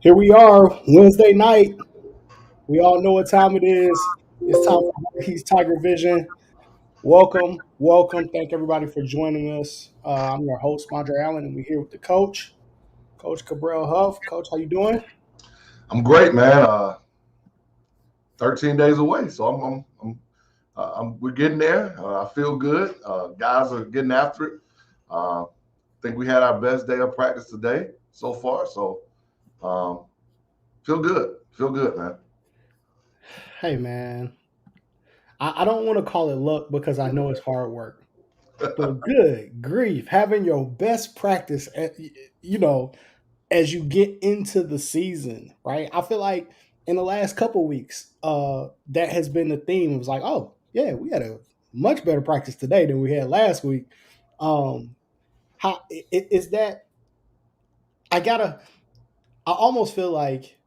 Here we are, Wednesday night. We all know what time it is. It's time for Voorhees Tiger Vision. Welcome, welcome. Thank everybody for joining us. I'm your host, Mondre Allen, and we're here with the coach, Coach Cabral Huff. Coach, how you doing? I'm great, man. 13 days away, so we're getting there. I feel good. Guys are getting after it. I think we had our best day of practice today so far, so um, feel good. Feel good, man. Hey, man. I don't want to call it luck because I know it's hard work, but good grief, having your best practice, you know, as you get into the season, right? I feel like in the last couple weeks, that has been the theme. It was like, oh yeah, we had a much better practice today than we had last week. Um, how is that? I gotta. I almost feel like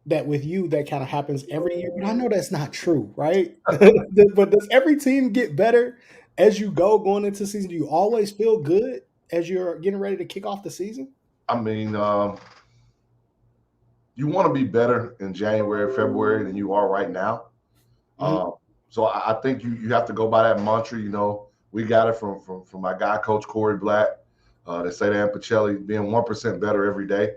that with you that kind of happens every year, but I know that's not true, right? But does every team get better as you go going into the season? Do you always feel good as you're getting ready to kick off the season? I mean, you want to be better in January, February than you are right now. Mhm. So I think you have to go by that mantra. You know, we got it from my guy, Coach Corey Black. They say Dan Pacelli being 1% better every day.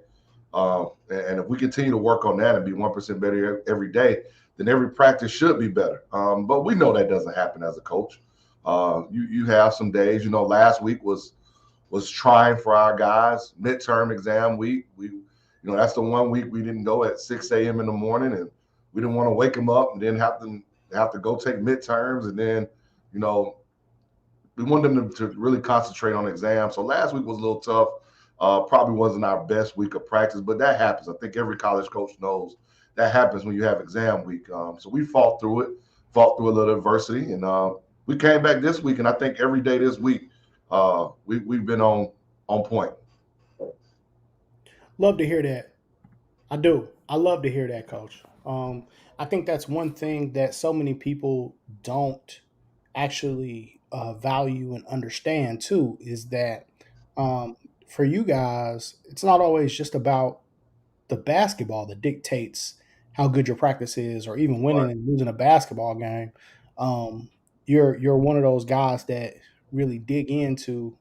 And if we continue to work on that and be 1% better every day, then every practice should be better. But we know that doesn't happen as a coach. You have some days. You know, last week was trying for our guys. Midterm exam week. That's the one week we didn't go at 6 a.m. in the morning, and we didn't want to wake them up and then have to go take midterms, and then you know we wanted them to really concentrate on exams. So last week was a little tough. Probably wasn't our best week of practice, but that happens. I think every college coach knows that happens when you have exam week. So we fought through a little adversity, and we came back this week. And I think every day this week, we've been on point. Love to hear that. I do. I love to hear that, Coach. I think that's one thing that so many people don't actually value and understand too is that um, for you guys, it's not always just about the basketball that dictates how good your practice is, or even winning and losing a basketball game. Um, you're one of those guys that really dig into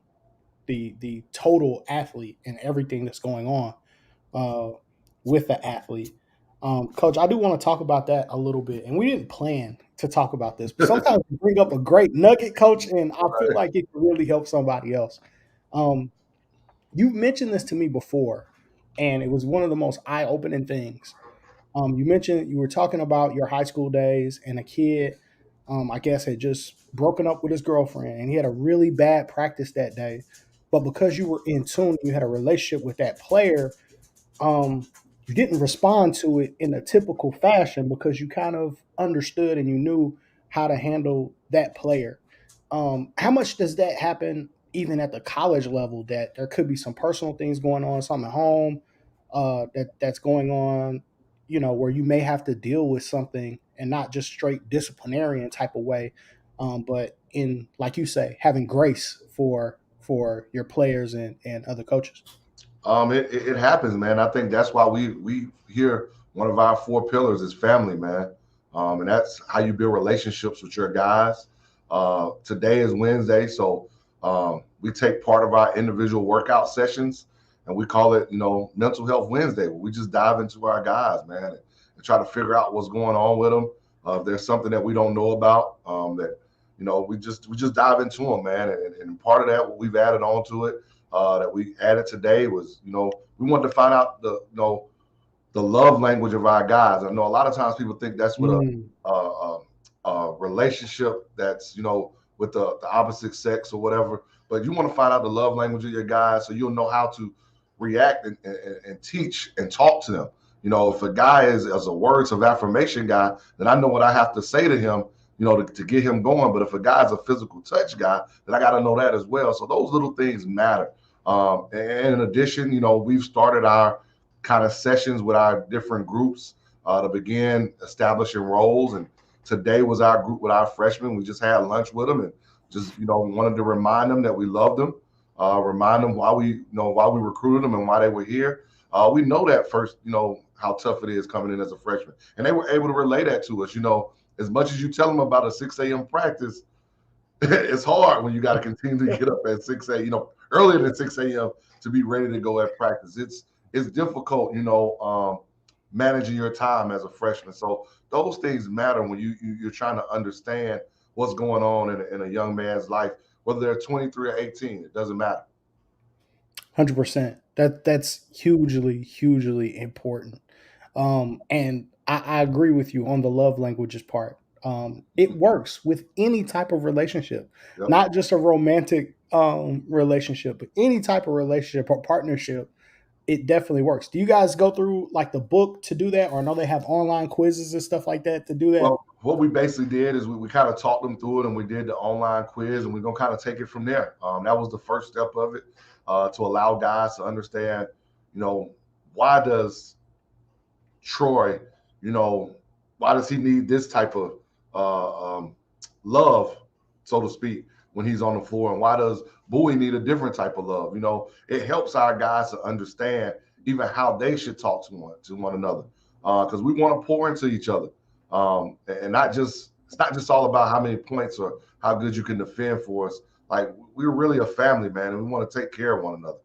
the total athlete and everything that's going on uh, with the athlete. Coach, I do want to talk about that a little bit. And we didn't plan to talk about this, but sometimes you bring up a great nugget, Coach, and I feel like it can really help somebody else. Um, you mentioned this to me before, and it was one of the most eye opening things. You mentioned you were talking about your high school days, and a kid, I guess, had just broken up with his girlfriend, and he had a really bad practice that day. But because you were in tune, you had a relationship with that player, you didn't respond to it in a typical fashion because you kind of understood and you knew how to handle that player. How much does that happen even at the college level? That there could be some personal things going on, something at home that's going on, where you may have to deal with something and not just straight disciplinarian type of way, but in, like you say, having grace for your players and other coaches. It happens, man. I think that's why we here one of our four pillars is family, man. And that's how you build relationships with your guys. Today is Wednesday, so we take part of our individual workout sessions, and we call it, Mental Health Wednesday. Where we just dive into our guys, man, and try to figure out what's going on with them. If there's something that we don't know about, that we just dive into them, man. And part of that, what we've added on to it, that we added today was, we wanted to find out the love language of our guys. I know a lot of times people think that's what Mm. a relationship that's, with the opposite sex or whatever. But you want to find out the love language of your guys so you'll know how to react and teach and talk to them. If a guy is a words of affirmation guy, then I know what I have to say to him, to get him going. But if a guy's a physical touch guy, then I got to know that as well. So those little things matter. And in addition, we've started our kind of sessions with our different groups to begin establishing roles. And today was our group with our freshmen. We just had lunch with them and just, wanted to remind them that we loved them, remind them why we recruited them and why they were here. We know that first, how tough it is coming in as a freshman. And they were able to relay that to us. As much as you tell them about a 6 a.m. practice, it's hard when you got to continue to get up at 6 a.m., earlier than 6 a.m. to be ready to go at practice. It's difficult, managing your time as a freshman. So those things matter when you're trying to understand what's going on in a young man's life, whether they're 23 or 18. It doesn't matter. 100%. That's hugely important. And I agree with you on the love languages part. It works with any type of relationship, Yep. not just a romantic relationship, but any type of relationship or partnership. It definitely works. Do you guys go through like the book to do that, or I know they have online quizzes and stuff like that to do that? Well, what we basically did is we kind of talked them through it, and we did the online quiz, and we're gonna kind of take it from there. That was the first step of it, to allow guys to understand, you know, why does Troy, you know, why does he need this type of love, so to speak, when he's on the floor, and why does Bowie need a different type of love? It helps our guys to understand even how they should talk to one another, because we want to pour into each other, and not just it's not just all about how many points or how good you can defend for us. Like, we're really a family, man, and we want to take care of one another.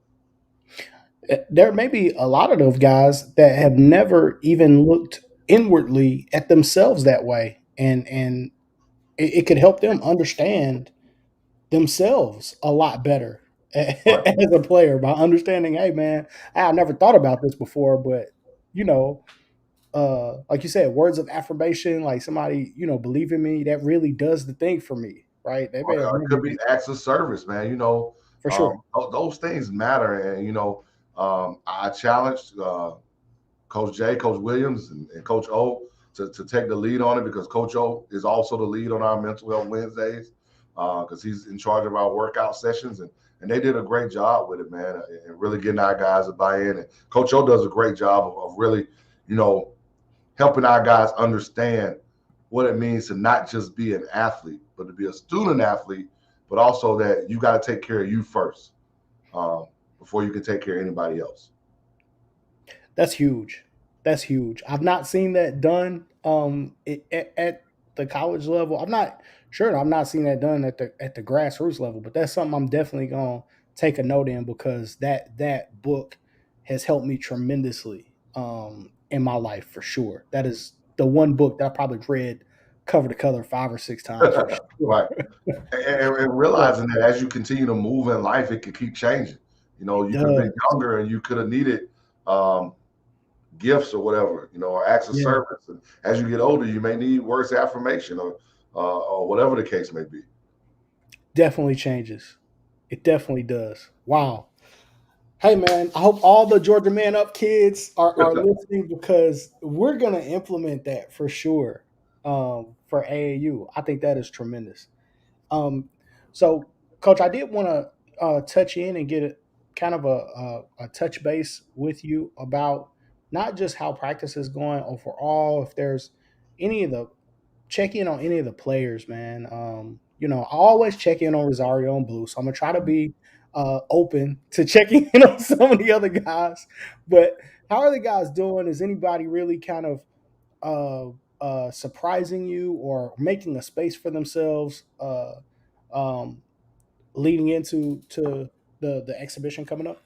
There may be a lot of those guys that have never even looked inwardly at themselves that way, and it could help them understand themselves a lot better Right. as a player by understanding, hey man, I never thought about this before, but you know, like you said, words of affirmation, like somebody, believe in me, that really does the thing for me, right? They may have Or it never could be even, acts of service, man. for sure. Those things matter. And I challenged Coach J, Coach Williams, and Coach O to take the lead on it, because Coach O is also the lead on our mental health Wednesdays, because he's in charge of our workout sessions, and they did a great job with it, man, and really getting our guys to buy in. And Coach O does a great job of really, you know, helping our guys understand what it means to not just be an athlete, but to be a student athlete, but also that you got to take care of you first, um, before you can take care of anybody else. That's huge. That's huge. I've not seen that done at the college level. I'm not sure. I'm not seeing that done at the grassroots level, but that's something I'm definitely gonna take a note in because that book has helped me tremendously in my life for sure. That is the one book that I probably read cover to cover 5 or 6 times for sure. Right. And Yeah, realizing that as you continue to move in life, it could keep changing. it You could have been does. younger and you could have needed um, gifts or whatever, or acts of Yeah, service. And as you get older, you may need words of affirmation, or whatever the case may be. definitely changes. It definitely does. Wow. Hey man, I hope all the Georgia Man Up kids are listening because we're gonna implement that for sure for AAU. I think that is tremendous. Um, so, Coach, I did want to touch in and get a kind of a touch base with you about not just how practice is going overall. If there's any of the check in on any of the players, man. I always check in on Rosario and Blue, so I'm gonna try to be open to checking in on some of the other guys. But how are the guys doing? Is anybody really kind of surprising you or making a space for themselves um, leading into the exhibition coming up?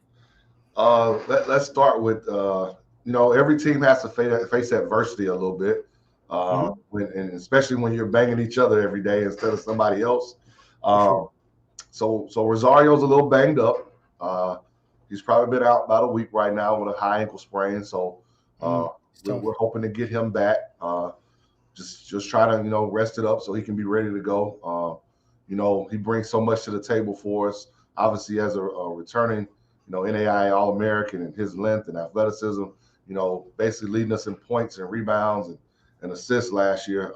Let's start with, every team has to face adversity a little bit, Hmm. and especially when you're banging each other every day instead of somebody else. For sure. Um, so Rosario's a little banged up. Uh, he's probably been out about a week right now with a high ankle sprain. So uh, It's we're tough. hoping to get him back. Just try to rest it up so he can be ready to go. He brings so much to the table for us. Obviously, as a returning, NAI All American, and his length and athleticism, basically leading us in points and rebounds and assists last year.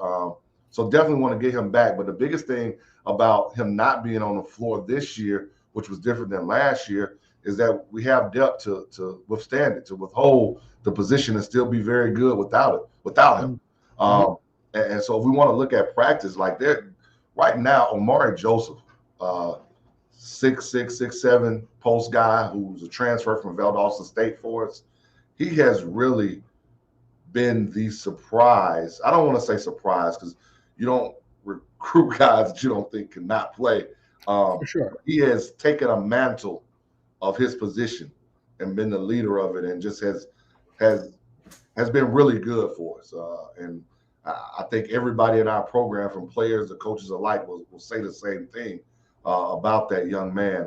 So definitely want to get him back. But the biggest thing about him not being on the floor this year, which was different than last year, is that we have depth to withstand it, to withhold the position and still be very good without him. Mm-hmm. And so if we want to look at practice, like they're right now, Omari Joseph, uh, 6'6", 6'7" post guy who's a transfer from Valdosta State for us. he has really been the surprise. I don't want to say surprise because you don't recruit guys that you don't think cannot play. For sure. He has taken a mantle of his position and been the leader of it, and just has has been really good for us. And I think everybody in our program, from players to coaches alike, will say the same thing about that young man.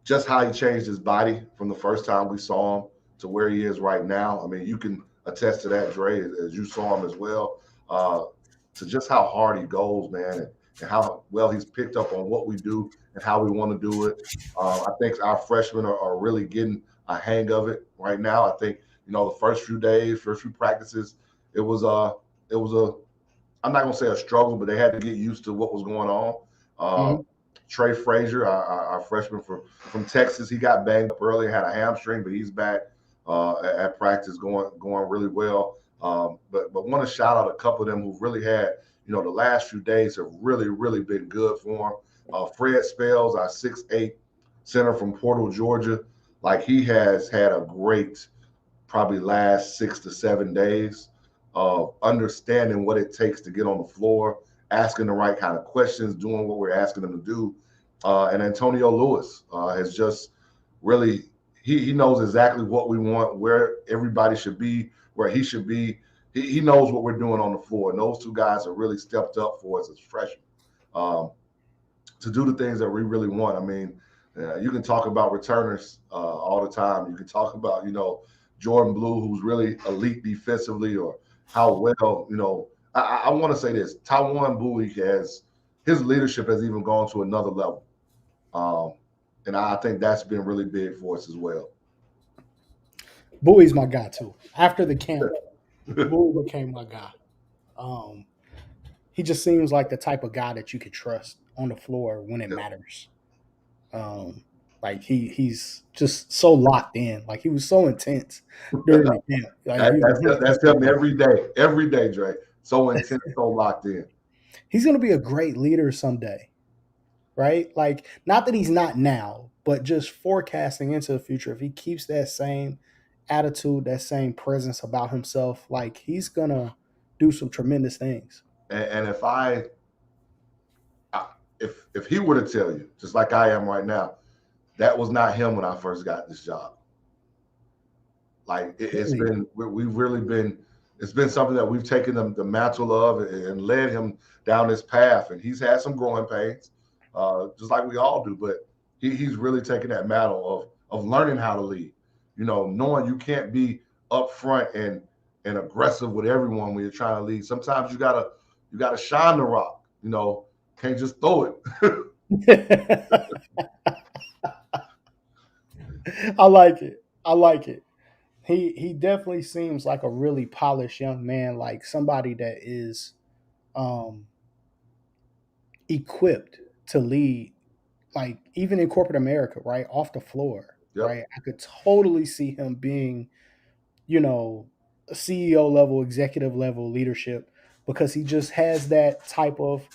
Just how he changed his body from the first time we saw him to where he is right now. I mean, you can attest to that, Dre, as you saw him as well. Uh, to just how hard he goes, man, and how well he's picked up on what we do and how we want to do it. I think our freshmen are really getting a hang of it right now. I think the first few days, first few practices, it was a I'm not gonna say a struggle, but they had to get used to what was going on. Hmm. Trey Frazier, our freshman from Texas, he got banged up early, had a hamstring, but he's back at practice, going really well. But want to shout out a couple of them who've really had, the last few days have really been good for him. Fred Spells, our 6'8" center from Portal, Georgia, like he has had a great probably last 6 to 7 days of understanding what it takes to get on the floor, asking the right kind of questions, doing what we're asking them to do. And Antonio Lewis has just really, he knows exactly what we want, where everybody should be, where he should be. He knows what we're doing on the floor. And those two guys have really stepped up for us as freshmen um, to do the things that we really want. I mean, you can talk about returners all the time. You can talk about, Jordan Blue, who's really elite defensively, or how well, I want to say this: Taiwan Bowie has his leadership has even gone to another level, um, and I think that's been really big for us as well. Bowie's my guy too. After the camp, Bowie became my guy. Um, he just seems like the type of guy that you could trust on the floor when it Yeah. matters. Um, like he's just so locked in. Like he was so intense during the camp. Like he was That's 100% him every day, Dre. So intense, so locked in. He's going to be a great leader someday, right? Like not that he's not now, but just forecasting into the future. If he keeps that same attitude, that same presence about himself, like he's gonna do some tremendous things. And I if he were to tell you, just like I am right now, that was not him when I first got this job. Like it's Really, been, we've really been, it's been something that we've taken the mantle of and led him down this path. And he's had some growing pains, just like we all do. But he's really taken that mantle of learning how to lead. Knowing you can't be upfront and aggressive with everyone when you're trying to lead. Sometimes you gotta shine the rock. Can't just throw it. I like it. I like it. He definitely seems like a really polished young man, like somebody that is um, equipped to lead, like even in corporate America, right off the floor, Yep. right. I could totally see him being, you know, a CEO level, executive level leadership because he just has that type of.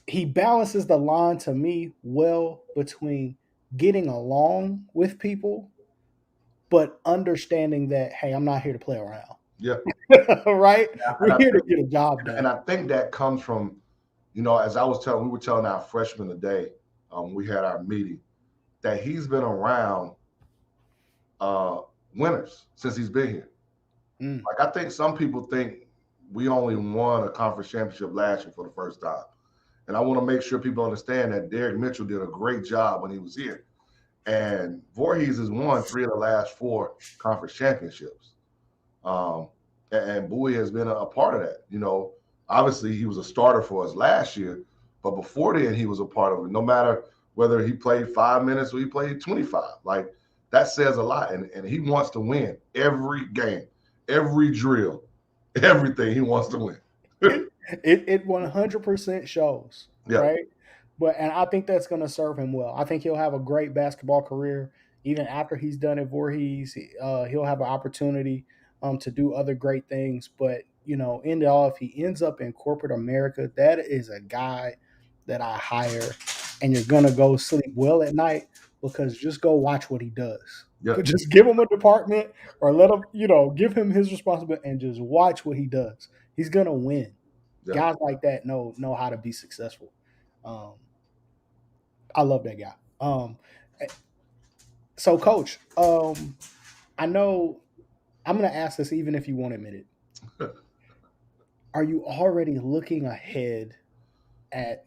He balances the line to me well between getting along with people, but understanding that hey, I'm not here to play around. Yeah. Right? And We're here to get a job and done. I think that comes from, as we were telling our freshmen today, we had our meeting, that he's been around uh, winners since he's been here. Mm. Like I think some people think we only won a conference championship last year for the first time, and I want to make sure people understand that Derek Mitchell did a great job when he was here, and Voorhees has won 3 of the last 4 conference championships. Um, and Bowie has been a part of that. Obviously he was a starter for us last year, but before then he was a part of it. No matter whether he played 5 minutes or he played 25, like that says a lot. And he wants to win every game, every drill, everything. He wants to win. It 100% shows, Yeah, right? But and I think that's going to serve him well. I think he'll have a great basketball career even after he's done at Voorhees. He'll have an opportunity to do other great things. But in the all, if he ends up in corporate America, that is a guy that I hire, and you're gonna go sleep well at night because just go watch what he does. Yeah, Just give him a department or let him, give him his responsibility and just watch what he does. He's gonna win. yeah. Guys like that know how to be successful. Um, I love that guy. So, Coach, I know I'm gonna ask this even if you won't admit it. Are you already looking ahead at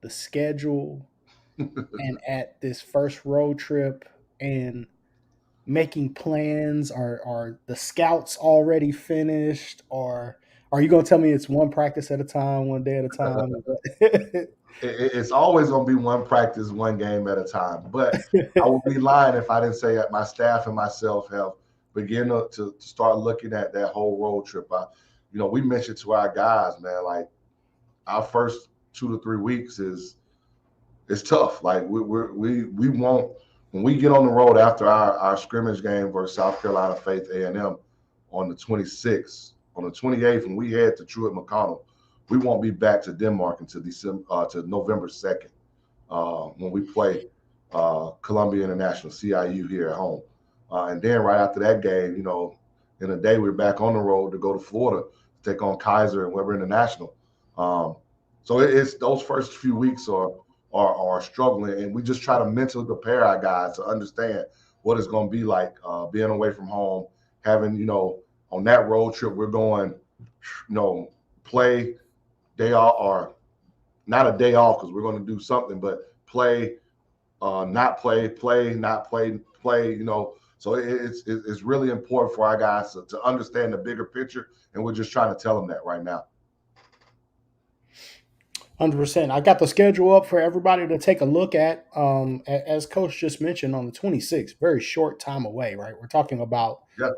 the schedule and at this first road trip and making plans? Are the scouts already finished, or are you going to tell me it's one practice at a time, one day at a time? It's always going to be one practice, one game at a time. But I would be lying if I didn't say that my staff and myself have begun to start looking at that whole road trip. We mentioned to our guys, man, like our first 2 to 3 weeks is tough. Like we won't when we get on the road after our scrimmage game versus South Carolina Faith A&M on the 26th, on the 28th, when we head to Truett McConnell, we won't be back to Denmark until December to November 2nd when we play Columbia International CIU here at home, and then right after that game, in a day we're back on the road to go to Florida to take on Kaiser and Weber International. Um, so it's those first few weeks are struggling, and we just try to mentally prepare our guys to understand what it's going to be like being away from home, having on that road trip we're going, play day off or not a day off because we're going to do something, but play, not play, play, not play, play. So it's really important for our guys to understand the bigger picture, and we're just trying to tell them that right now. 100%. I got the schedule up for everybody to take a look at. As Coach just mentioned, on the 26th, very short time away, right? We're talking about Yeah,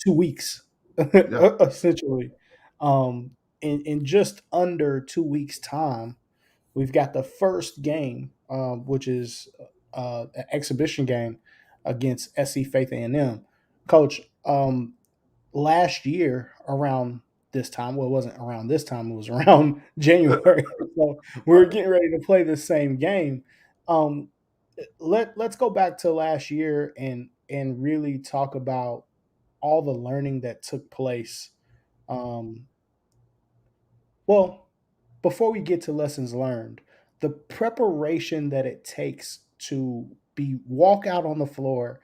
2 weeks, yeah. essentially. In just under 2 weeks' time, we've got the first game, which is an exhibition game against SC Faith A&M. Coach, last year around this time, well, it wasn't around this time, it was around January. So we were getting ready to play the same game. Um, let's go back to last year and really talk about all the learning that took place. Um, well, before we get to lessons learned, the preparation that it takes to be walk out on the floor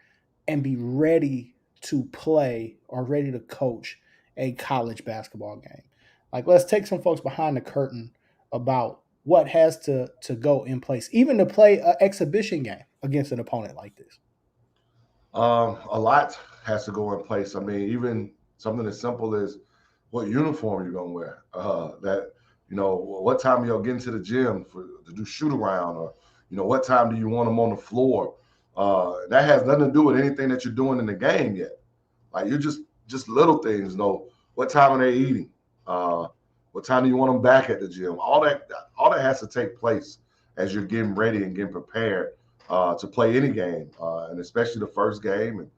and be ready to play or ready to coach a college basketball game. Like, let's take some folks behind the curtain about what has to go in place, even to play an exhibition game against an opponent like this. A lot has to go in place. I mean, even something as simple as what uniform you're gonna wear. What time you'll get into the gym to do shoot around, or what time do you want them on the floor? That has nothing to do with anything that you're doing in the game yet. Like you're just little things. What time are they eating? Uh, what time do you want them back at the gym? All that has to take place as you're getting ready and getting prepared to play any game, and especially the first game. And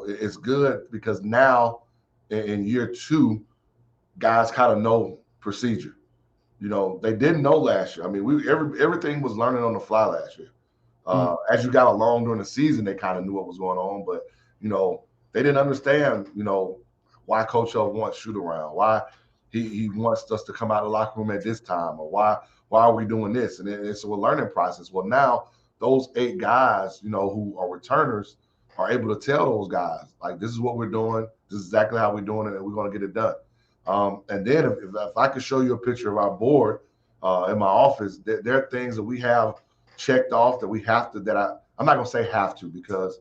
it's good because now in year two, guys kind of know procedure. They didn't know last year. I mean, everything was learning on the fly last year. Mm. As you got along during the season, they kind of knew what was going on, but they didn't understand, why Coach Huff wants shoot around, why he wants us to come out of the locker room at this time, or why are we doing this? And it's a learning process. Well, now those 8 guys, who are returners, are able to tell those guys like, this is what we're doing, this is exactly how we're doing it, and we're going to get it done. And then if I could show you a picture of our board in my office, there are things that we have checked off that we have to, I'm not going to say have to, because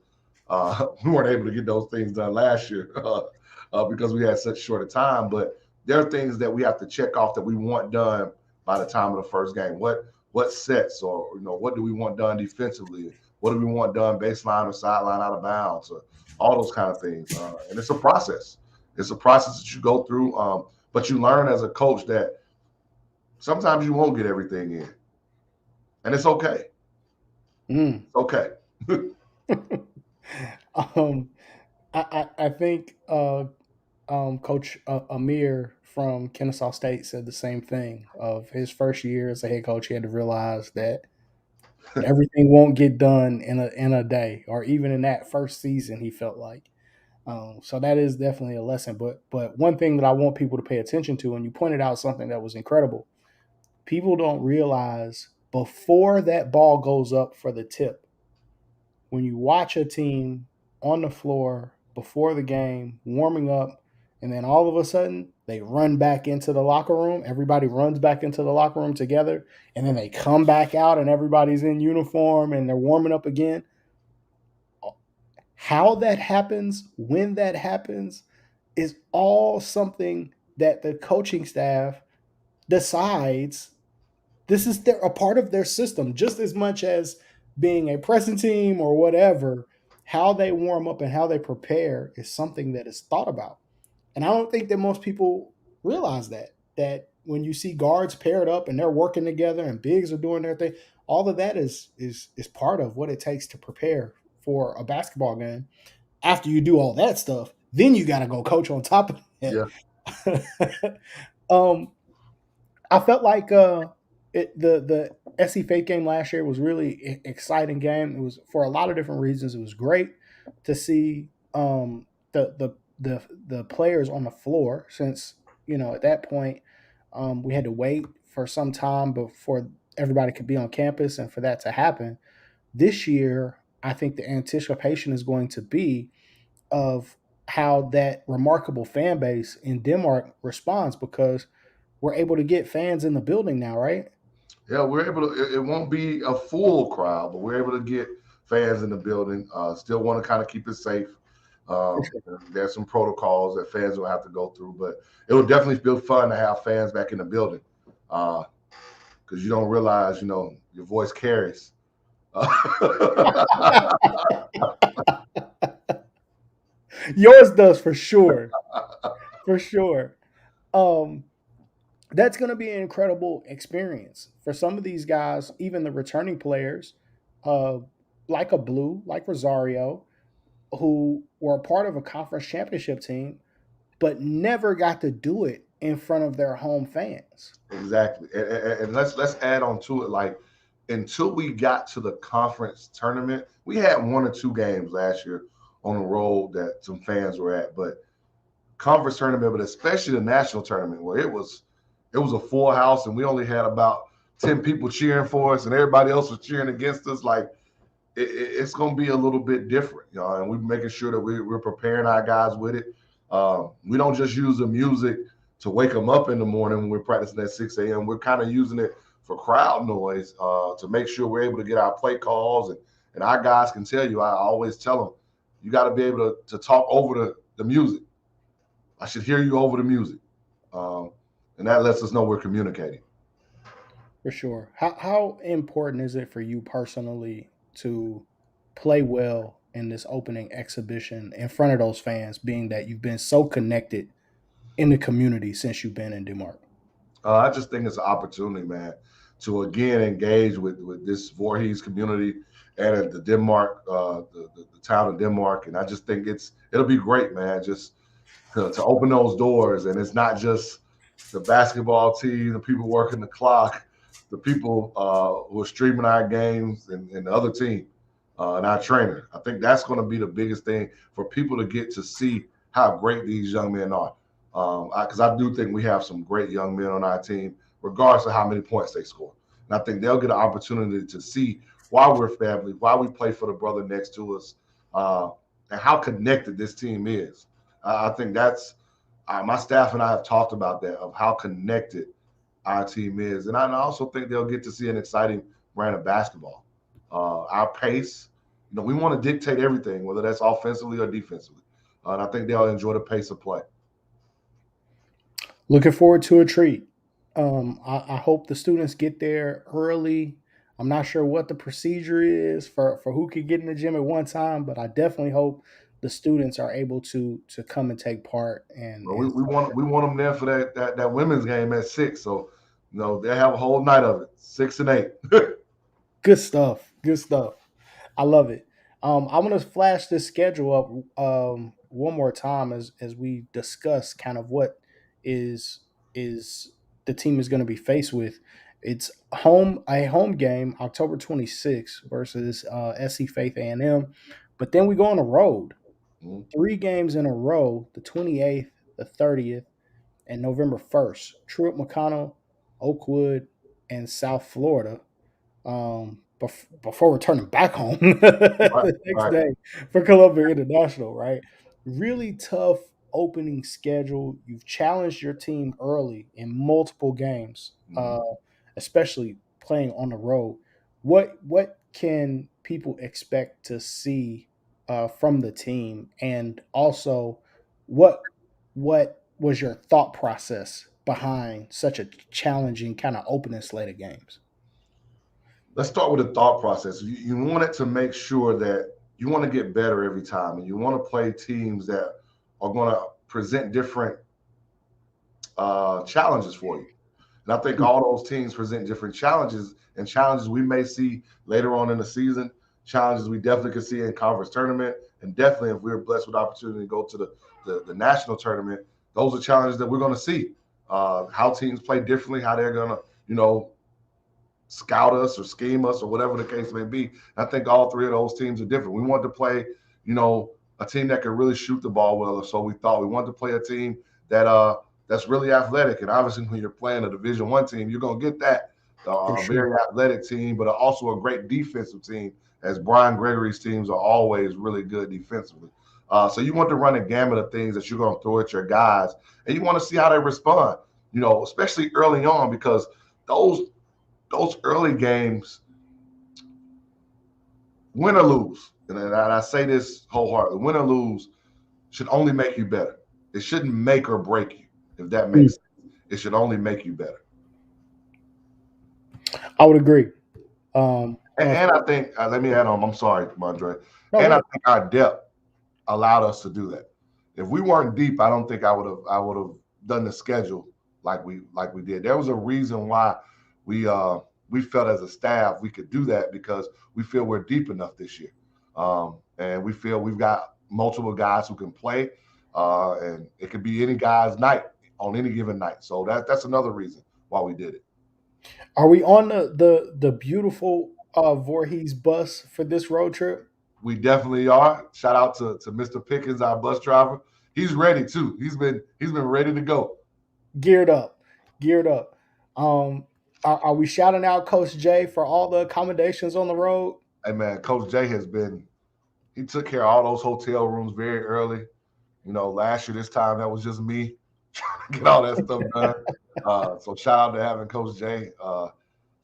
we weren't able to get those things done last year because we had such short a time. But there are things that we have to check off that we want done by the time of the first game. What sets, or what do we want done defensively? What do we want done baseline or sideline out of bounds? Or all those kind of things. And it's a process. It's a process that you go through. But you learn as a coach that sometimes you won't get everything in, and it's okay. Mm. Okay. um, I think Coach Amir from Kennesaw State said the same thing. Of his first year as a head coach, he had to realize that Everything won't get done in a day, or even in that first season. He felt like so that is definitely a lesson. But one thing that I want people to pay attention to, and you pointed out something that was incredible. People don't realize before that ball goes up for the tip, when you watch a team on the floor before the game warming up, and then all of a sudden they run back into the locker room, everybody runs back into the locker room together, and then they come back out and everybody's in uniform and they're warming up again. How that happens, when that happens, is all something that the coaching staff decides. This is a part of their system just as much as being a pressing team or whatever. How they warm up and how they prepare is something that is thought about. And I don't think that most people realize that when you see guards paired up and they're working together and bigs are doing their thing, all of that is part of what it takes to prepare for a basketball game. After you do all that stuff, then you got to go coach on top of Yeah, that. um, I felt like the SC Fake game last year was really exciting game. It was for a lot of different reasons. It was great to see the players on the floor since at that point we had to wait for some time before everybody could be on campus and for that to happen. This year, I think the anticipation is going to be of how that remarkable fan base in Denmark responds because we're able to get fans in the building now, right? yeah, we're able to. It won't be a full crowd, but we're able to get fans in the building. Still want to kind of keep it safe. For Um, sure. there's some protocols that fans will have to go through, but it will definitely feel fun to have fans back in the building because you don't realize, your voice carries. Yours does for sure, for sure. Um, that's going to be an incredible experience for some of these guys, even the returning players, uh, like a Blue, like Rosario, who were a part of a conference championship team, but never got to do it in front of their home fans. Exactly, and let's add on to it. Like until we got to the conference tournament, we had one or two games last year on the road that some fans were at, but conference tournament, but especially the national tournament where it was a full house and we only had about 10 people cheering for us and everybody else was cheering against us. Like it's going to be a little bit different, and we're making sure that we're preparing our guys with it. We don't just use the music to wake them up in the morning when we're practicing at 6 a.m. We're kind of using it for crowd noise to make sure we're able to get our play calls. And our guys can tell you, I always tell them, you got to be able to talk over the music. I should hear you over the music. Um, and that lets us know we're communicating. For sure. How important is it for you personally to play well in this opening exhibition in front of those fans, being that you've been so connected in the community since you've been in Denmark? I just think it's an opportunity, man, to again engage with this Voorhees community and at the Denmark, the town of Denmark. And I just think it'll be great, man, just to open those doors. And it's not just the basketball team, the people working the clock, the people who are streaming our games, and the other team and our trainer. I think that's going to be the biggest thing for people to get to see how great these young men are. Because I do think we have some great young men on our team, regardless of how many points they score. And I think they'll get an opportunity to see why we're family, why we play for the brother next to us, uh, and how connected this team is. I think that's my staff and I have talked about that of how connected our team is, and I also think they'll get to see an exciting brand of basketball. Our pace, we want to dictate everything, whether that's offensively or defensively, and I think they'll enjoy the pace of play. Looking forward to a treat. I hope the students get there early. I'm not sure what the procedure is for who could get in the gym at one time, but I definitely hope the students are able to come and take part Well, we, and we want we want them there for that women's game at 6. So they have a whole night of it, 6 and 8. good stuff. Good stuff. I love it. I'm gonna flash this schedule up one more time as we discuss kind of what is is the team is going to be faced with. It's a home game, October 26th versus SC Faith A&M. But then we go on the road, Mhm. 3 games in a row: the 28th, the 30th, and November 1st. Truett McConnell, Oakwood, and South Florida. Before returning back home Right, the next right. day for Columbia International, right? Really tough opening schedule. You've challenged your team early in multiple games, Mhm. especially playing on the road. What can people expect to see from the team, and also what was your thought process behind such a challenging kind of opening slate of games? Let's start with the thought process. You want it to make sure that you want to get better every time, and you want to play teams that are going to present different challenges for you. And I think all those teams present different challenges, and challenges we may see later on in the season, challenges we definitely could see in conference tournament, and definitely if we're blessed with the opportunity to go to the national tournament, those are challenges that we're going to see. How teams play differently, how they're going to, you know, scout us or scheme us or whatever the case may be. I think all three of those teams are different. We want to play, you know, a team that can really shoot the ball well, or so we thought. We wanted to play a team that that's really athletic. And obviously, when you're playing a Division One team, you're gonna get that For a sure. very athletic team, but also a great defensive team. As Brian Gregory's teams are always really good defensively. So you want to run a gamut of things that you're going to throw at your guys, and you want to see how they respond. You know, especially early on, because those those early games, win or lose, and I say this wholeheartedly, win or lose should only make you better. It shouldn't make or break you, if that Mm. makes sense. It should only make you better. I would agree. And, Of and I course. think, let me add on, I'm sorry, Mondre. No, And I good. think our depth allowed us to do that. If we weren't deep, I don't think I would have done the schedule like we did. There was a reason why we uh we felt as a staff we could do that, because we feel we're deep enough this year, and we feel we've got multiple guys who can play, and it could be any guy's night on any given night. So that's another reason why we did it. Are we on the beautiful Voorhees bus for this road trip? We definitely are. Shout out to Mr. Pickens, our bus driver. He's ready too. He's been ready to go. Geared up, geared up. Um, are we shouting out Coach Jay for all the accommodations on the road? Hey man, Coach Jay has been. He took care of all those hotel rooms very early. You know, last year this time that was just me trying to get all that stuff done. So shout out to having Coach Jay. So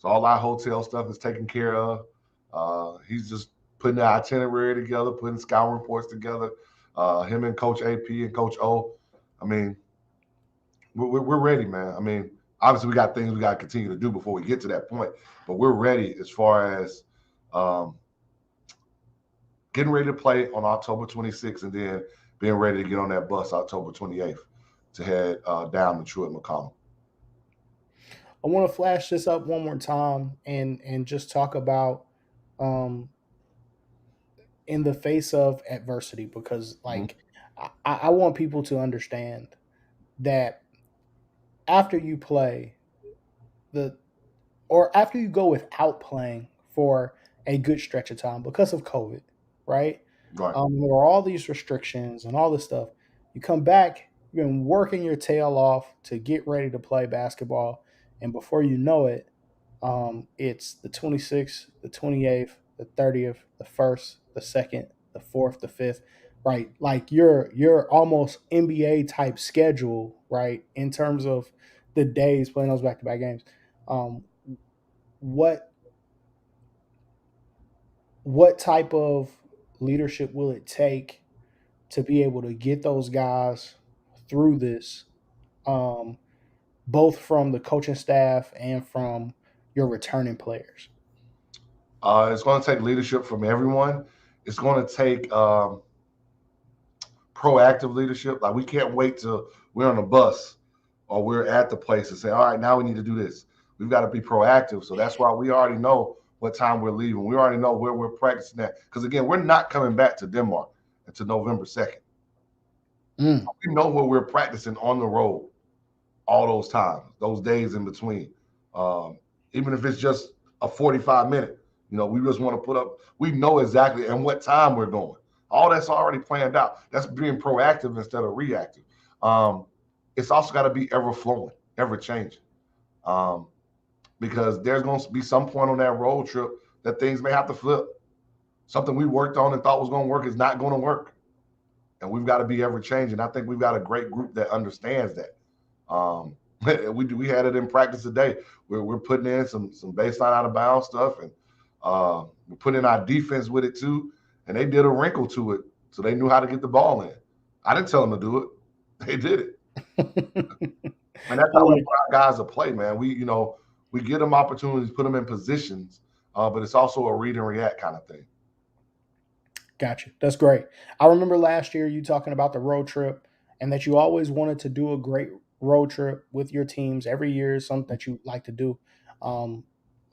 all our hotel stuff is taken care of. He's just putting the itinerary together, putting scout reports together. Him and Coach AP and Coach O. I mean, we're ready, man. I mean, obviously we got things we got to continue to do before we get to that point, but we're ready as far as um, getting ready to play on October 26th, and then being ready to get on that bus October 28th to head down to Truett McConnell. I want to flash this up one more time and just talk about um, in the face of adversity, because Mhm. like I want people to understand that after you play the or after you go without playing for a good stretch of time because of COVID, right? Right. There are all these restrictions and all this stuff. You come back, you've been working your tail off to get ready to play basketball, and before you know it, it's the 26th, the 28th, the 30th, the 1st, the 2nd, the 4th, the 5th, right? Like you're almost NBA type schedule, right? In terms of the days playing those back to back games. Um, what what type of leadership will it take to be able to get those guys through this, um, both from the coaching staff and from your returning players? It's going to take leadership from everyone. It's going to take proactive leadership. Like we can't wait till we're on the bus or we're at the place and say, all right, now we need to do this. We've got to be proactive. So that's why we already know what time we're leaving. We already know where we're practicing at. Because again, we're not coming back to Denmark until November 2nd. Mm. We know where we're practicing on the road all those times, those days in between. Um, even if it's just a 45 minute. We just want to put up. We know exactly and what time we're going. All that's already planned out. That's being proactive instead of reactive. Um, it's also got to be ever flowing, ever changing. Um, because there's going to be some point on that road trip that things may have to flip. Something we worked on and thought was going to work is not going to work, and we've got to be ever changing. I think we've got a great group that understands that. Um, we had it in practice today. We're putting in some baseline out of bounds stuff, and we're putting in our defense with it too. And they did a wrinkle to it, so they knew how to get the ball in. I didn't tell them to do it; they did it, and that's I how we like want our guys to play, man. We give them opportunities, put them in positions, but it's also a read and react kind of thing. Gotcha. That's great. I remember last year you talking about the road trip and that you always wanted to do a great road trip with your teams every year is something that you like to do. Um,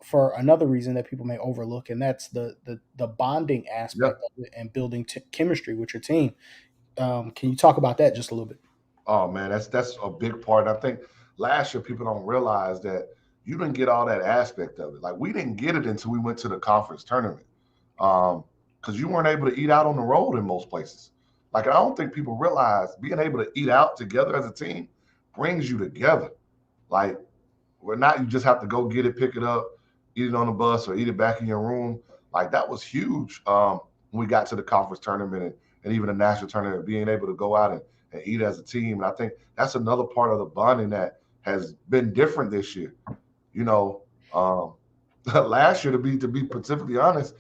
for another reason that people may overlook, and that's the bonding aspect Yep. of it and building chemistry with your team. Can you talk about that just a little bit? Oh man, that's a big part. I think last year people don't realize that you didn't get all that aspect of it. Like we didn't get it until we went to the conference tournament, because you weren't able to eat out on the road in most places. Like I don't think people realize being able to eat out together as a team brings you together. Like where not you just have to go get it, pick it up, eat it on the bus or eat it back in your room. Like that was huge when we got to the conference tournament and even the national tournament, being able to go out and eat as a team. And I think that's another part of the bonding that has been different this year. You know, um, last year to be specifically honest,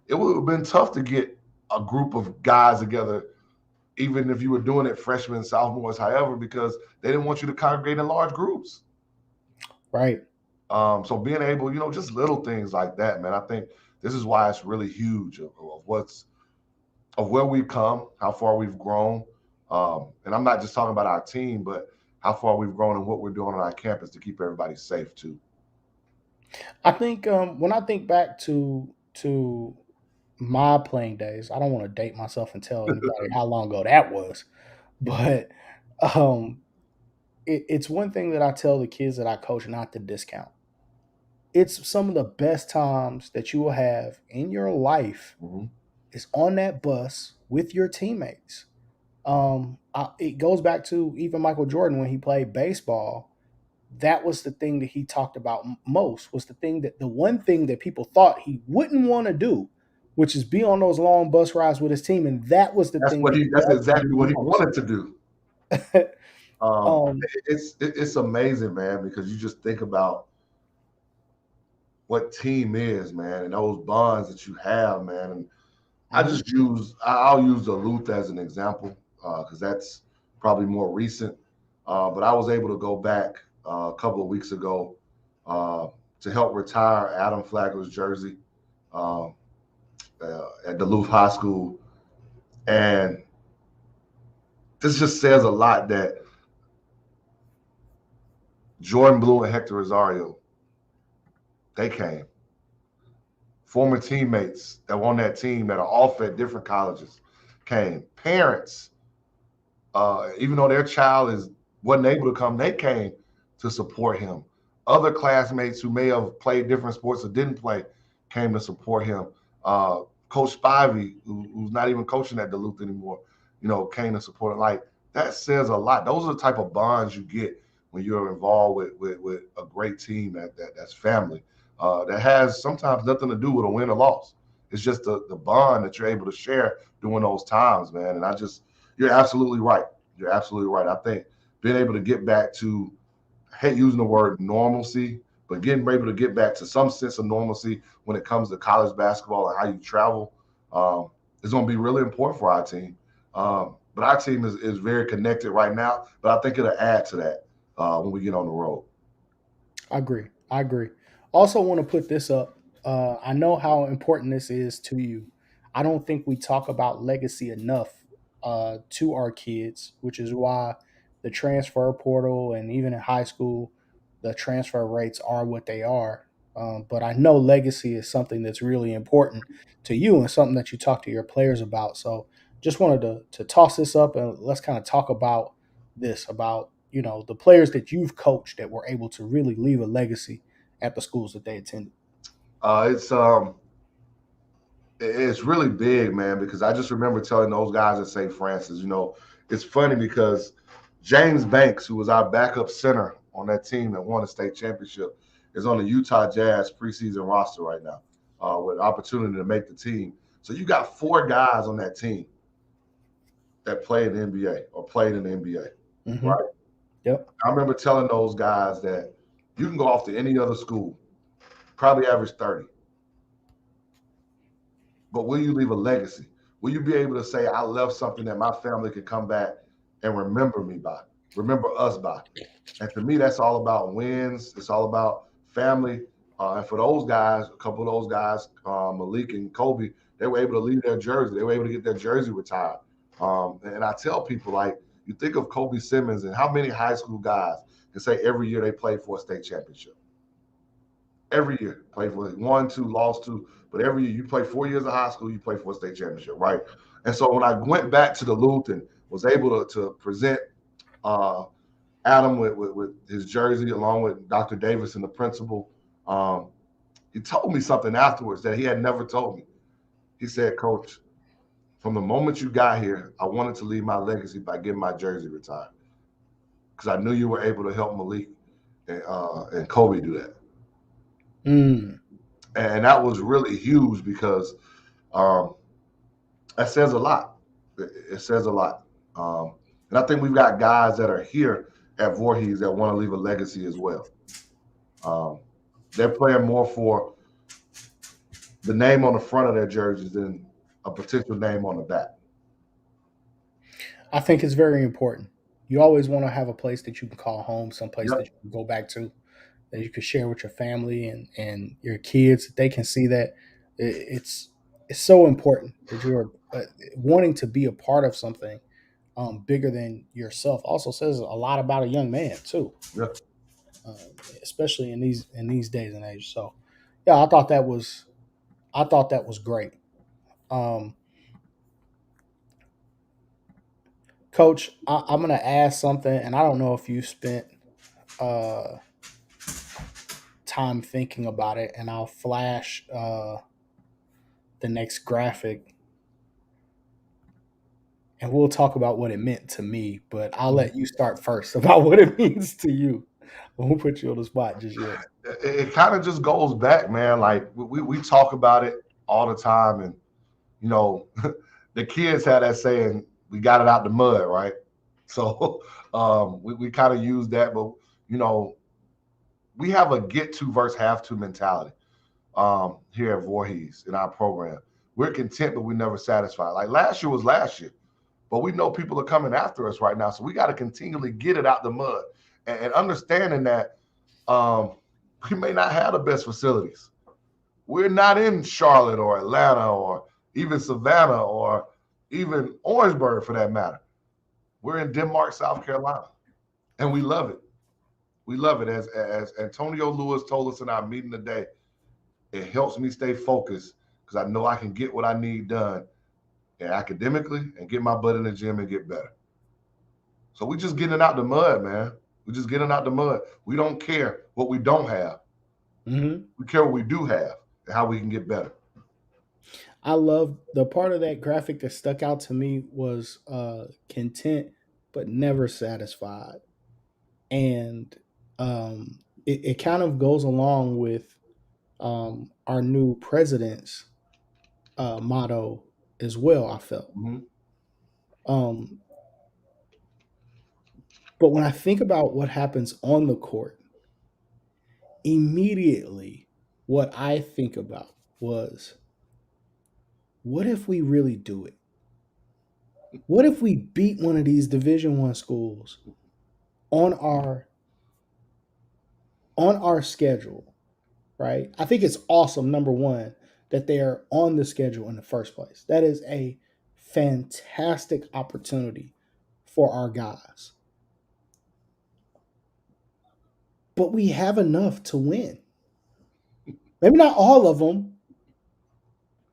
it would have been tough to get a group of guys together, even if you were doing it freshmen, sophomores, however, because they didn't want you to congregate in large groups. Right. So being able, just little things like that, man. I think this is why it's really huge of where we've come, how far we've grown, and I'm not just talking about our team, but how far we've grown and what we're doing on our campus to keep everybody safe too. I think when I think back to my playing days, I don't want to date myself and tell anybody how long ago that was, but um, it's one thing that I tell the kids that I coach not to discount. It's some of the best times that you will have in your life Mhm. is on that bus with your teammates. It goes back to even Michael Jordan when he played baseball. That was the thing that he talked about most. Was the one thing that people thought he wouldn't want to do, which is be on those long bus rides with his team, and that was the That's thing what that he. he That's loved to exactly do what he most. wanted to do. um, It's amazing, man, because you just think about what team is, man, and those bonds that you have, man. And mhm. I'll use Duluth as an example because that's probably more recent. But I was able to go back a couple of weeks ago uh, to help retire Adam Flagler's jersey uh, at Duluth High School, and this just says a lot that Jordan Blue and Hector Rosario, they came. Former teammates that were on that team that are off at different colleges came. Parents, even though their child wasn't able to come, they came to support him. Other classmates who may have played different sports or didn't play came to support him. Uh, Coach Spivey, who's not even coaching at Duluth anymore, came to support him. Like that says a lot. Those are the type of bonds you get when you're involved with a great team that's family. That has sometimes nothing to do with a win or loss. It's just the bond that you're able to share during those times, man. And you're absolutely right. You're absolutely right. I think being able to get back to, I hate using the word normalcy, but getting able to get back to some sense of normalcy when it comes to college basketball and how you travel is going to be really important for our team. But our team is very connected right now, but I think it'll add to that when we get on the road. I agree. I agree. Also, want to put this up. I know how important this is to you. I don't think we talk about legacy enough to our kids, which is why the transfer portal and even in high school, the transfer rates are what they are. But I know legacy is something that's really important to you and something that you talk to your players about. So just wanted to toss this up and let's kind of talk about this about the players that you've coached that were able to really leave a legacy at the schools that they attended? Uh, it's um, it's really big, man, because I just remember telling those guys at St. Francis, it's funny because James Banks, who was our backup center on that team that won the state championship, is on the Utah Jazz preseason roster right now, with opportunity to make the team. So you got four guys on that team that play in the NBA or played in the NBA, Hmm. right? Yep. I remember telling those guys that you can go off to any other school, probably average 30, but will you leave a legacy? Will you be able to say, I left something that my family could come back and remember me by, remember us by? And to me, that's all about wins. It's all about family. And for those guys, a couple of those guys, Malik and Kobe, they were able to leave their jersey. They were able to get their jersey retired. And I tell people, like, you think of Kobe Simmons and how many high school guys can say every year they played for a state championship. Every year, play for one, two, lost two, but every year you play 4 years of high school, you play for a state championship, right? And so when I went back to the Luth and was able to present uh, Adam with his jersey along with Dr. Davis and the principal, um, he told me something afterwards that he had never told me. He said, Coach, from the moment you got here, I wanted to leave my legacy by getting my jersey retired because I knew you were able to help Malik and Kobe do that. Mm. And that was really huge because um, that says a lot. It says a lot. And I think we've got guys that are here at Voorhees that want to leave a legacy as well. Um, they're playing more for the name on the front of their jerseys than a potential name on the back. I think it's very important. You always want to have a place that you can call home, some place that Yep. you can go back to, that you can share with your family and your kids. They can see that it's it's so important that you're wanting to be a part of something bigger than yourself. Also says a lot about a young man too, Yep. um, especially in these days and age. So, yeah, I thought that was great. Um, Coach, I'm gonna ask something, and I don't know if you spent uh, time thinking about it, and I'll flash the next graphic, and we'll talk about what it meant to me. But I'll let you start first about what it means to you. I won't put you on the spot just yet. It kind of just goes back, man. Like we talk about it all the time, and you know, the kids had that saying, "We got it out the mud," right? So we kind of use that, but you know, we have a get to versus have to mentality here at Voorhees in our program. We're content, but we're never satisfied. Like last year was last year, but we know people are coming after us right now, so we got to continually get it out the mud and understanding that we may not have the best facilities. We're not in Charlotte or Atlanta or even Savannah or even Orangeburg for that matter. We're in Denmark, South Carolina, and we love it. We love it. As Antonio Lewis told us in our meeting today, it helps me stay focused because I know I can get what I need done academically and get my butt in the gym and get better. So we just getting out the mud, man. We just getting out the mud. We don't care what we don't have. Hmm. We care what we do have and how we can get better. I love the part of that graphic that stuck out to me was content but never satisfied, and it kind of goes along with our new president's motto as well. I felt, Mm-hmm. um, but when I think about what happens on the court, immediately what I think about was, what if we really do it? What if we beat one of these Division 1 schools on our on our schedule, right? I think it's awesome, number one, that they're on the schedule in the first place. That is a fantastic opportunity for our guys. But we have enough to win. Maybe not all of them,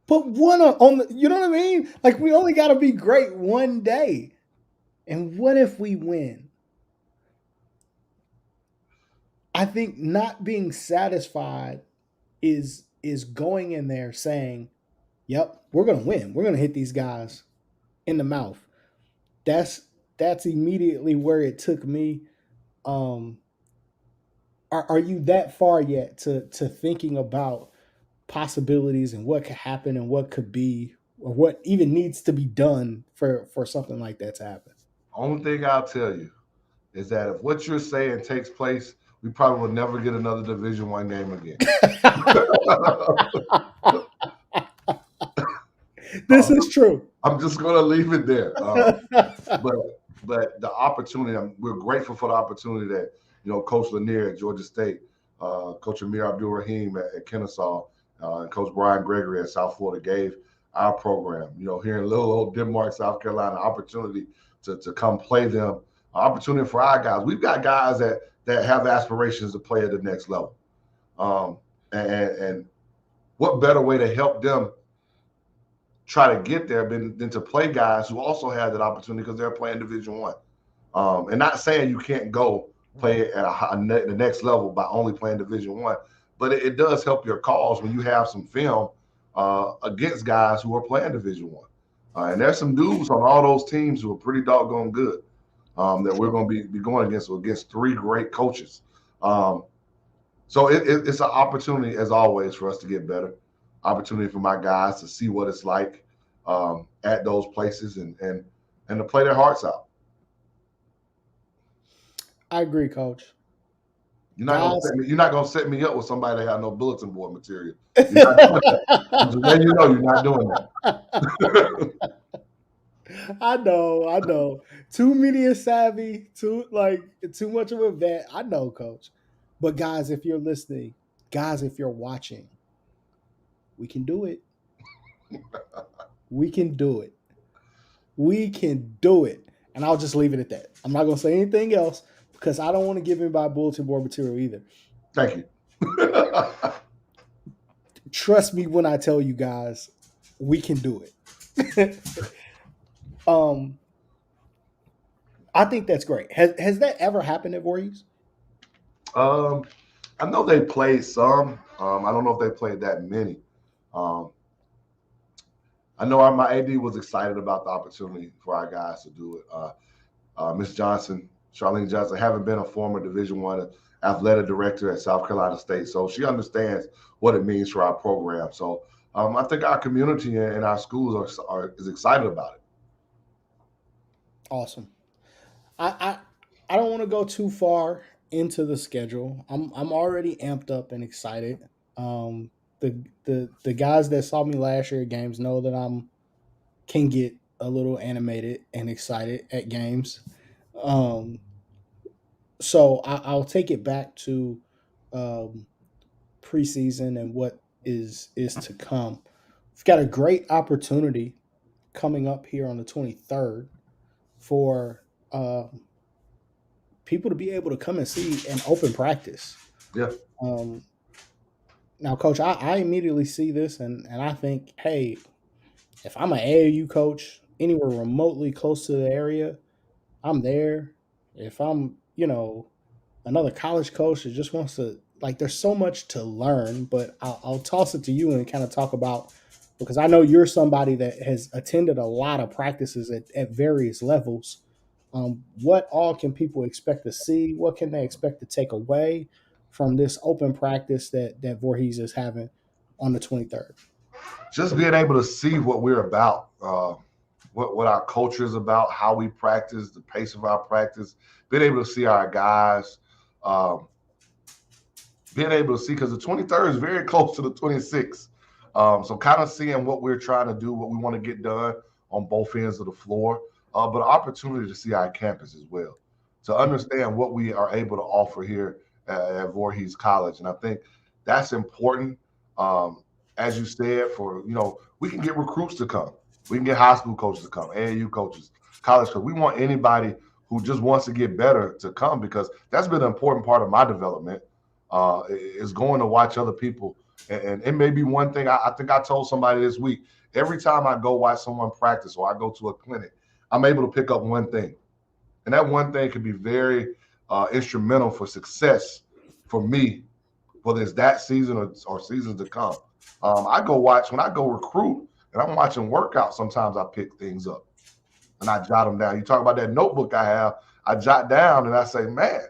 but one on the, you know what I mean? Like, we only got to be great one day. And what if we win? I think not being satisfied is going in there saying, "Yep, we're gonna win. We're gonna hit these guys in the mouth." That's that's immediately where it took me. Um, are you that far yet to thinking about possibilities and what could happen and what could be or what even needs to be done for something like that to happen? Only thing I'll tell you is that if what you're saying takes place, we probably will never get another Division One game again. This is true. I'm just going to leave it there. But the opportunity, we're grateful for the opportunity that Coach Lanier at Georgia State, Coach Amir Abdul Rahim at Kennesaw, and Coach Brian Gregory at South Florida gave our program. Here in little old Denmark, South Carolina, opportunity to come play them, opportunity for our guys. We've got guys that have aspirations to play at the next level, and what better way to help them try to get there than to play guys who also have that opportunity because they're playing Division One. And not saying you can't go play at the next level by only playing Division One, but it does help your cause when you have some film against guys who are playing Division One. And there's some dudes on all those teams who are pretty doggone good that we're going to be going against three great coaches. So it's an opportunity, as always, for us to get better. Opportunity for my guys to see what it's like at those places and to play their hearts out. I agree, Coach. You're Guys, not gonna set me up with somebody that have no bulletin board material. You're not doing that. I'm just letting you know you're not doing that. I know. Too media savvy, too much of a vet. I know, Coach. But guys, if you're listening, guys, if you're watching, we can do it. We can do it. We can do it. And I'll just leave it at that. I'm not gonna say anything else because I don't want to give anybody bulletin board material either. Thank you. Trust me when I tell you guys, we can do it. um, I think that's great. Has that ever happened at Voorhees? um, I know they played some. I don't know if they played that many. Um, I know my AD was excited about the opportunity for our guys to do it. Miss Johnson, Charlene Johnson, having been a former Division One athletic director at South Carolina State, so she understands what it means for our program. So I think our community and our schools is excited about it. Awesome. I don't want to go too far into the schedule. I'm already amped up and excited. The guys that saw me last year at games know that I'm can get a little animated and excited at games. Um, so I'll take it back to um, preseason and what is to come. We've got a great opportunity coming up here on the 23rd for people to be able to come and see an open practice. Yeah, Um, Now, coach, I immediately see this and I think, hey, if I'm an AAU coach anywhere remotely close to the area, I'm there. If I'm, another college coach that just wants to, like, there's so much to learn, but I'll toss it to you and kind of talk about, because I know you're somebody that has attended a lot of practices at various levels. What all can people expect to see? What can they expect to take away from this open practice that Voorhees is having on the 23rd? just being able to see what we're about, what our culture is about, how we practice, the pace of our practice, being able to see our guys, um, being able to see because the 23rd is very close to the 26th. So kind of seeing what we're trying to do, what we want to get done on both ends of the floor, but an opportunity to see our campus as well, to understand what we are able to offer here at Voorhees College. And I think that's important. Um, as you said, we can get recruits to come. We can get high school coaches to come, AAU coaches, college coaches. We want anybody who just wants to get better to come because that's been an important part of my development is going to watch other people. And it may be one thing. I think I told somebody this week, every time I go watch someone practice or I go to a clinic, I'm able to pick up one thing. And that one thing can be very instrumental for success for me, whether it's that season or seasons to come. I go watch when I go recruit and I'm watching workouts. Sometimes I pick things up and I jot them down. You talk about that notebook I have, I jot down and I say, man,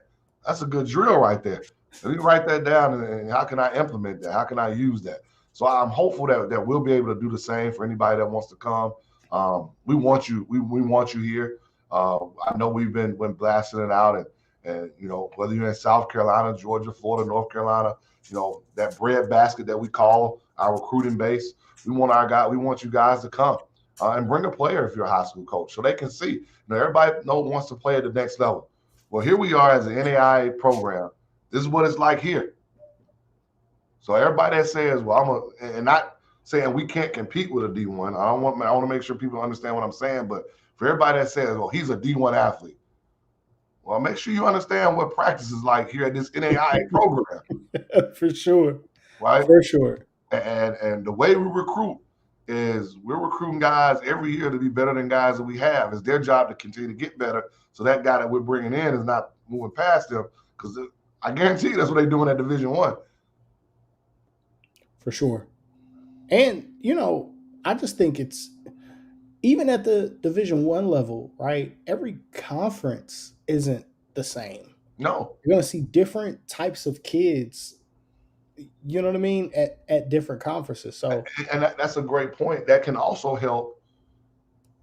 that's a good drill right there. Let me write that down and how can I implement that? How can I use that? So I'm hopeful that we'll be able to do the same for anybody that wants to come. We want you. We want you here. I know we've been blasting it out, and whether you're in South Carolina, Georgia, Florida, North Carolina, that bread basket that we call our recruiting base. We want you guys to come and bring a player if you're a high school coach, so they can see. Everybody wants to play at the next level. Well, here we are as an NAIA program. This is what it's like here. So everybody that says, "Well, and not saying we can't compete with a D1. I want to make sure people understand what I'm saying. But for everybody that says, "Well, he's a D1 athlete," well, make sure you understand what practice is like here at this NAIA program, For sure. right? For sure. And the way we recruit is we're recruiting guys every year to be better than guys that we have. It's their job to continue to get better. So that guy that we're bringing in is not moving past them because I guarantee you that's what they're doing at Division One. For sure. And I just think it's even at the Division 1 level, right? Every conference isn't the same. No, You're going to see different types of kids, you know what I mean, at different conferences. So, and that's a great point. That can also help.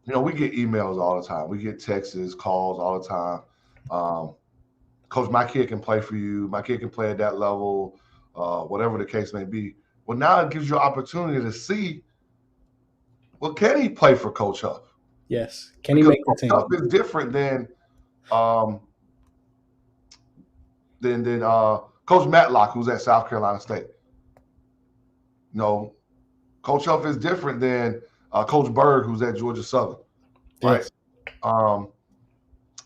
We get emails all the time. We get texts, calls all the time. Coach, my kid can play for you. My kid can play at that level, whatever the case may be. Well, now it gives you an opportunity to see, well, can he play for Coach Huff? yes, can he Because make the Coach team? Huff is different um, than Coach Matlock, who's at South Carolina State. No, Coach Huff is different than Coach Berg, who's at Georgia Southern, right? Yes. Um,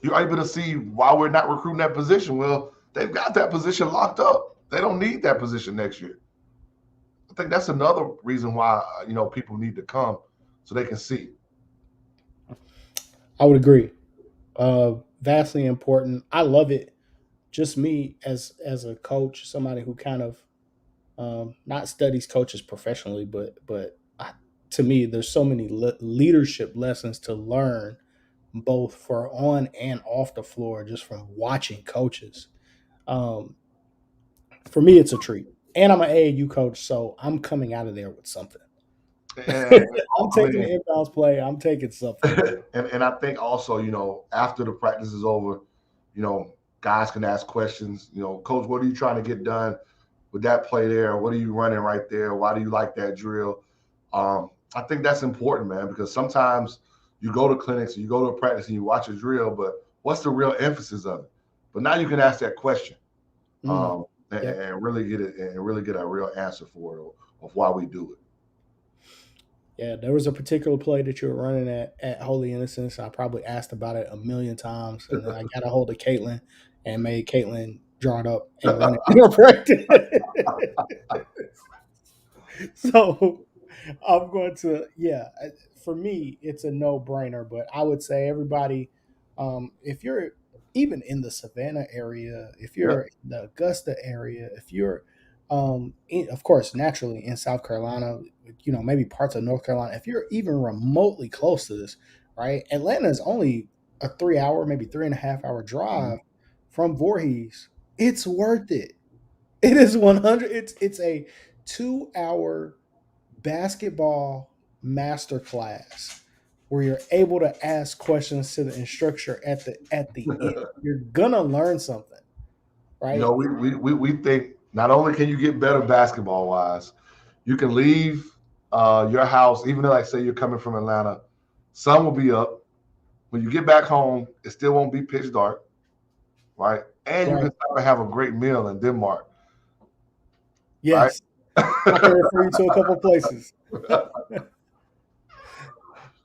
you're able to see why we're not recruiting that position. Well, they've got that position locked up. They don't need that position next year. I think that's another reason why people need to come so they can see. I would agree. Vastly important. I love it. Just me as a coach, somebody who kind of not studies coaches professionally, but to me, there's so many leadership lessons to learn, both for on and off the floor, just from watching coaches. Um, for me, it's a treat, and I'm an AAU coach, so I'm coming out of there with something. And I'm I taking mean, the inbounds play. I'm taking something. and I think also, after the practice is over, guys can ask questions. Coach, what are you trying to get done with that play there? What are you running right there? Why do you like that drill? I think that's important, man, because sometimes you go to clinics and you go to a practice and you watch a drill, but what's the real emphasis of it? But now you can ask that question Mm, yep. and really get it and really get a real answer for it of why we do it. Yeah, there was a particular play that you were running at Holy Innocents. I probably asked about it a million times, and then I got a hold of Caitlin and made Caitlin draw it up and run it in her practice. So I'm going to, yeah. For me, it's a no brainer. But I would say everybody, if you're even in the Savannah area, if Yeah. you're in the Augusta area, if you're, of course, naturally in South Carolina, maybe parts of North Carolina, if you're even remotely close to this, right? Atlanta is only a 3 hour, maybe 3.5 hour Mhm. drive from Voorhees. It's worth it. It is 100. It's a 2 hour basketball masterclass where you're able to ask questions to the instructor at the end. You're gonna learn something, right? We think not only can you get better basketball wise, you can leave your house, even though, like, say you're coming from Atlanta, sun will be up. When you get back home, it still won't be pitch dark, right? And you can Right. stop and have a great meal in Denmark, right? Yes. I can refer you to a couple places.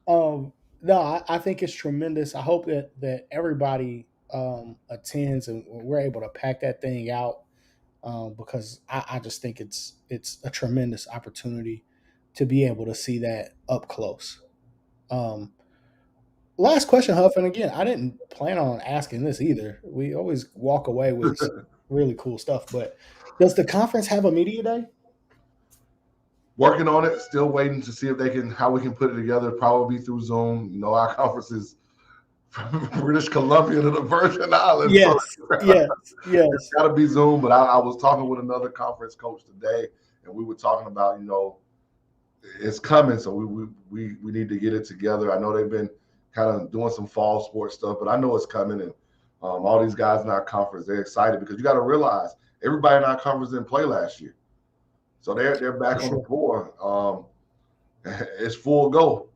Um, no, I think it's tremendous. I hope that everybody attends and we're able to pack that thing out, because I just think it's a tremendous opportunity to be able to see that up close. Um, Last question, Huff, and again, I didn't plan on asking this either. We always walk away with really cool stuff. But does the conference have a media day? Working on it, still waiting to see if they can how we can put it together. Probably through Zoom. You know, our conference is from British Columbia to the Virgin Islands, so Yes, yes, it's yes. got to be Zoom. But I was talking with another conference coach today, and we were talking about it's coming, so we need to get it together. I know they've been kind of doing some fall sports stuff, but I know it's coming, and all these guys in our conference they're excited because you got to realize everybody in our conference didn't play last year, so they're For back on the sure. floor. It's full go.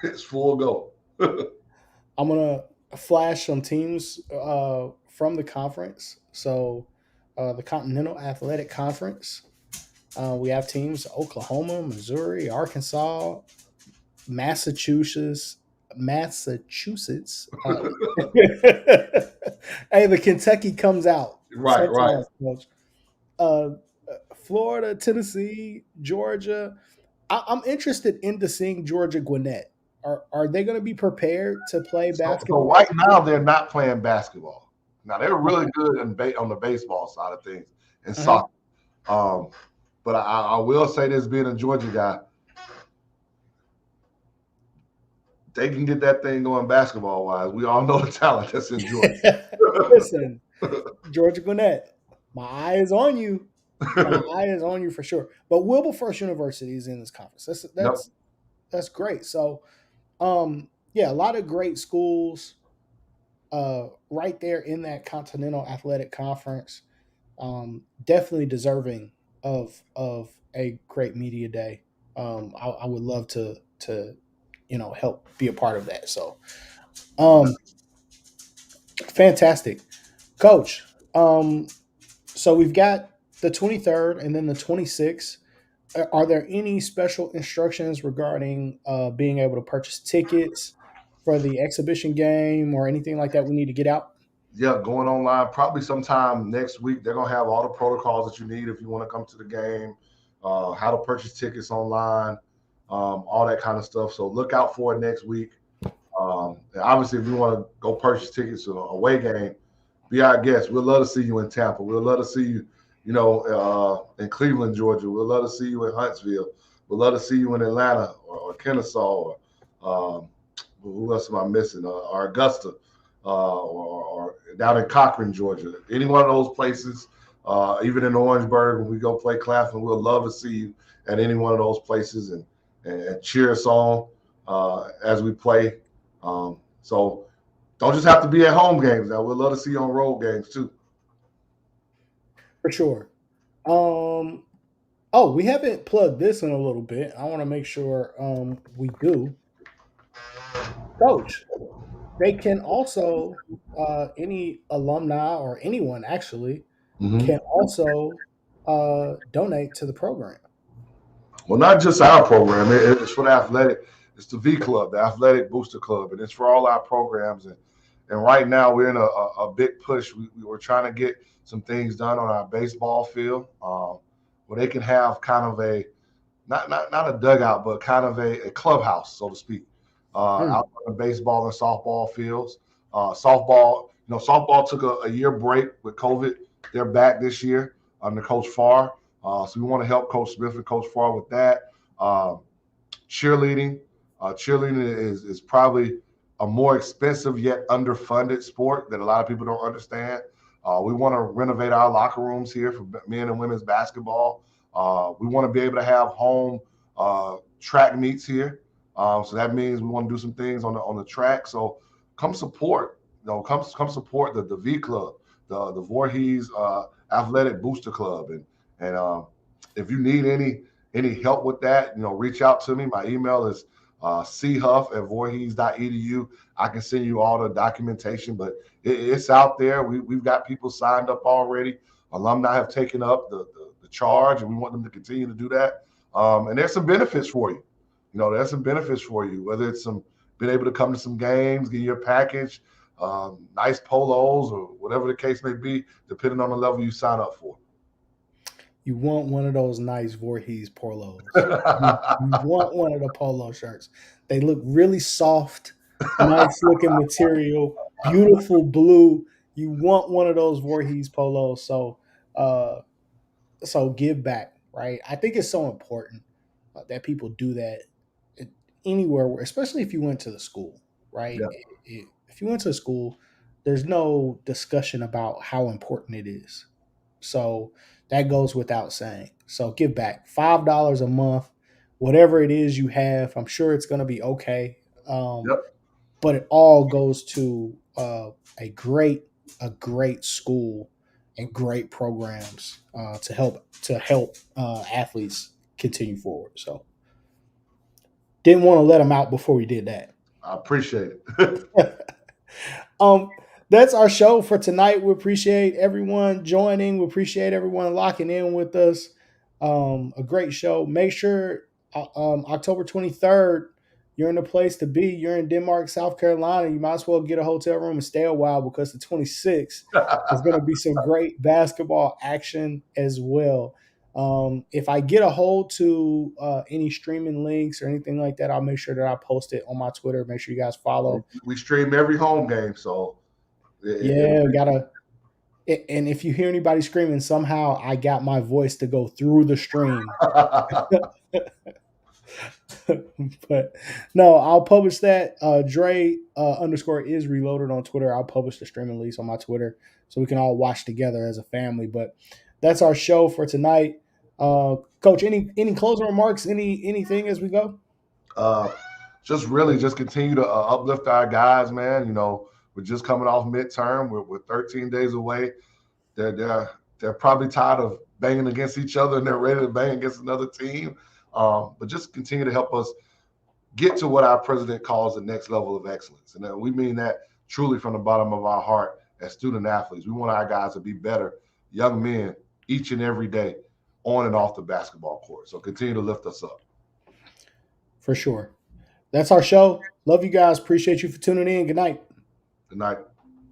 It's full go. I'm gonna flash some teams from the conference. So, the Continental Athletic Conference. We have teams: Oklahoma, Missouri, Arkansas, Massachusetts, Massachusetts. Hey, the Kentucky comes out Right, right. sometimes, coach. Uh, Florida, Tennessee, Georgia. I'm interested into seeing Georgia Gwinnett. Are they going to be prepared to play So basketball? right now they're not playing basketball. Now they're really Okay. good on the baseball side of things and Uh-huh. soccer. Um, but I will say this, being a Georgia guy, they can get that thing going basketball wise. We all know the talent that's in Georgia. Listen, Georgia Gwinnett, my eye is on you. My eye is on you for sure. But Wilberforce University is in this conference. That's Yep. that's that's great. So, yeah, a lot of great schools right there in that Continental Athletic Conference. Definitely deserving of a great media day. I would love to help be a part of that. So, um, fantastic, Coach. So we've got the 23rd and then the 26th. Are there any special instructions regarding being able to purchase tickets for the exhibition game or anything like that we need to get out? Yeah, going online probably sometime next week. They're gonna have all the protocols that you need if you want to come to the game, how to purchase tickets online, all that kind of stuff. So look out for it next week. And obviously, if you want to go purchase tickets to an away game, be our guest. We'd love to see you in Tampa. We'd love to see you, in Cleveland, Georgia. We'd love to see you in Huntsville. We'd love to see you in Atlanta or Kennesaw or who else am I missing? Or Augusta or down in Cochran, Georgia. Any one of those places, even in Orangeburg, when we go play Claflin, we'd love to see you at any one of those places and cheer us on as we play. So don't just have to be at home games. Now we'd love to see you on road games too. For sure. Um, oh, we haven't plugged this in a little bit. I want to make sure we do. Coach, they can also, any alumni or anyone actually, Mm-hmm. can also donate to the program. Well, not just our program. It's for the athletic. It's the V Club, the Athletic Booster Club, and it's for all our programs. And right now we're in a big push. We were trying to get some things done on our baseball field, where they can have kind of a not a dugout, but kind of a clubhouse, so to speak, Hmm. out on the baseball and softball fields. Softball, softball took a year break with COVID. They're back this year under Coach Farr. So we want to help Coach Smith and Coach Farr with that. Um, cheerleading. Cheerleading is probably a more expensive yet underfunded sport that a lot of people don't understand. We want to renovate our locker rooms here for men and women's basketball. We want to be able to have home track meets here. So that means we want to do some things on the track. So come support. Come support the V Club, the Voorhees Athletic Booster Club, and if you need any help with that, reach out to me. My email is chuff@voorhees.edu. I can send you all the documentation, but it's out there. We've got people signed up already. Alumni have taken up the charge, and we want them to continue to do that. And there's some benefits for you. There's some benefits for you, whether it's some being able to come to some games, get your package, nice polos, or whatever the case may be, depending on the level you sign up for. You want one of those nice Voorhees polos. You want one of the polo shirts. They look really soft, nice looking material, beautiful blue. You want one of those Voorhees polos. Uh, so give back, right? I think it's so important that people do that anywhere, especially if you went to the school, right? Yeah. If you went to school, there's no discussion about how important it is. So that goes without saying. So give back $5 a month, whatever it is you have. I'm sure it's going to be okay. Um, Yep. but it all goes to a great school and great programs to help athletes continue forward. So didn't want to let them out before we did that. I appreciate it. um, that's our show for tonight. We appreciate everyone joining. We appreciate everyone locking in with us. A great show. Make sure October 23rd, you're in the place to be. You're in Denmark, South Carolina. You might as well get a hotel room and stay a while because the 26th is going to be some great basketball action as well. If I get a hold to any streaming links or anything like that, I'll make sure that I post it on my Twitter. Make sure you guys follow. We stream every home game, so Yeah, gotta. And if you hear anybody screaming, somehow I got my voice to go through the stream. But no, I'll publish that. Dre underscore is reloaded on Twitter. I'll publish the streaming links on my Twitter so we can all watch together as a family. But that's our show for tonight. Coach, any closing remarks? Anything as we go? uh, just really just continue to uplift our guys, man. You know, we're just coming off midterm. We're 13 days away. They're probably tired of banging against each other and they're ready to bang against another team. But just continue to help us get to what our president calls the next level of excellence. And we mean that truly from the bottom of our heart as student athletes. We want our guys to be better young men each and every day on and off the basketball court. So continue to lift us up. For sure. That's our show. Love you guys. Appreciate you for tuning in. Good night. Good night.